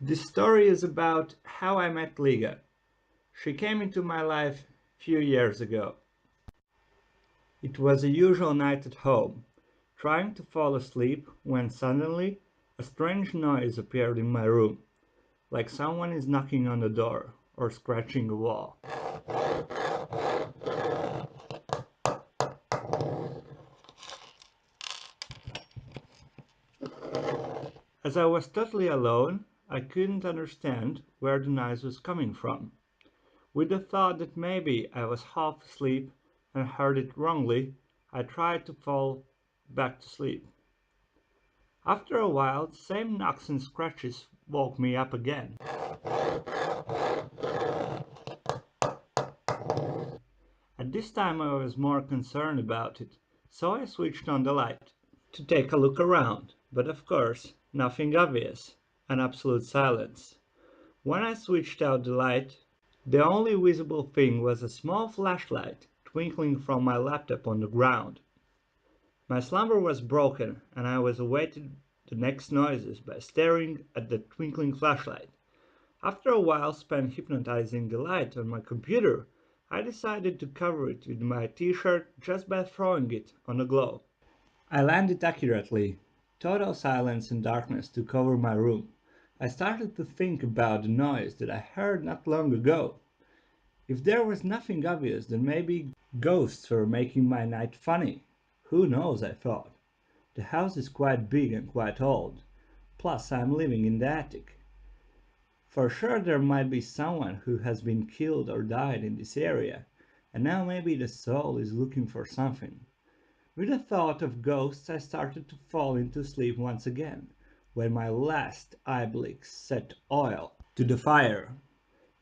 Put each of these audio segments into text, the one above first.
This story is about how I met Liga. She came into my life a few years ago. It was a usual night at home, trying to fall asleep when suddenly a strange noise appeared in my room, like someone is knocking on the door or scratching a wall. As I was totally alone, I couldn't understand where the noise was coming from. With the thought that maybe I was half asleep and heard it wrongly, I tried to fall back to sleep. After a while, the same knocks and scratches woke me up again. At this time I was more concerned about it, so I switched on the light to take a look around, but of course, nothing obvious, and absolute silence. When I switched out the light, the only visible thing was a small flashlight twinkling from my laptop on the ground. My slumber was broken, and I was awaiting the next noises by staring at the twinkling flashlight. After a while spent hypnotizing the light on my computer, I decided to cover it with my t-shirt just by throwing it on the glow. I landed accurately. Total silence and darkness took over my room. I started to think about the noise that I heard not long ago. If there was nothing obvious, then maybe ghosts were making my night funny. Who knows, I thought. The house is quite big and quite old. Plus, I'm living in the attic. For sure there might be someone who has been killed or died in this area, and now maybe the soul is looking for something. With the thought of ghosts I started to fall into sleep once again, when my last eye blink set oil to the fire.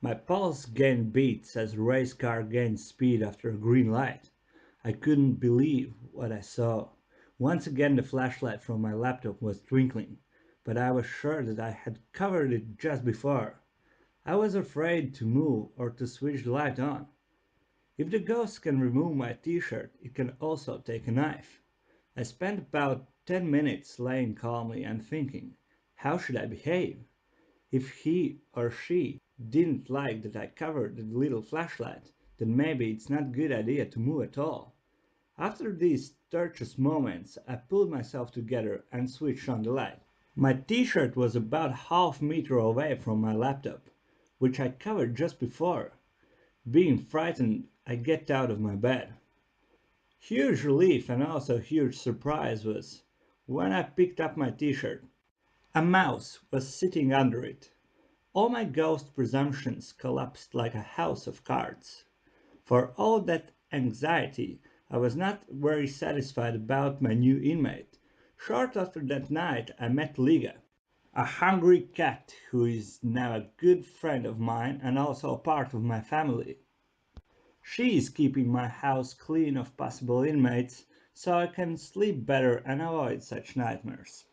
My pulse gained beats as a race car gains speed after a green light. I couldn't believe what I saw. Once again the flashlight from my laptop was twinkling, but I was sure that I had covered it just before. I was afraid to move or to switch the light on. If the ghost can remove my t-shirt, it can also take a knife. I spent about 10 minutes laying calmly and thinking, how should I behave? If he or she didn't like that I covered the little flashlight, then maybe it's not a good idea to move at all. After these torturous moments, I pulled myself together and switched on the light. My t-shirt was about half meter away from my laptop, which I covered just before. Being frightened, I get out of my bed. Huge relief and also huge surprise was when I picked up my t-shirt. A mouse was sitting under it. All my ghost presumptions collapsed like a house of cards. For all that anxiety, I was not very satisfied about my new inmate. Short after that night, I met Liga, a hungry cat who is now a good friend of mine and also a part of my family. She is keeping my house clean of possible inmates so I can sleep better and avoid such nightmares.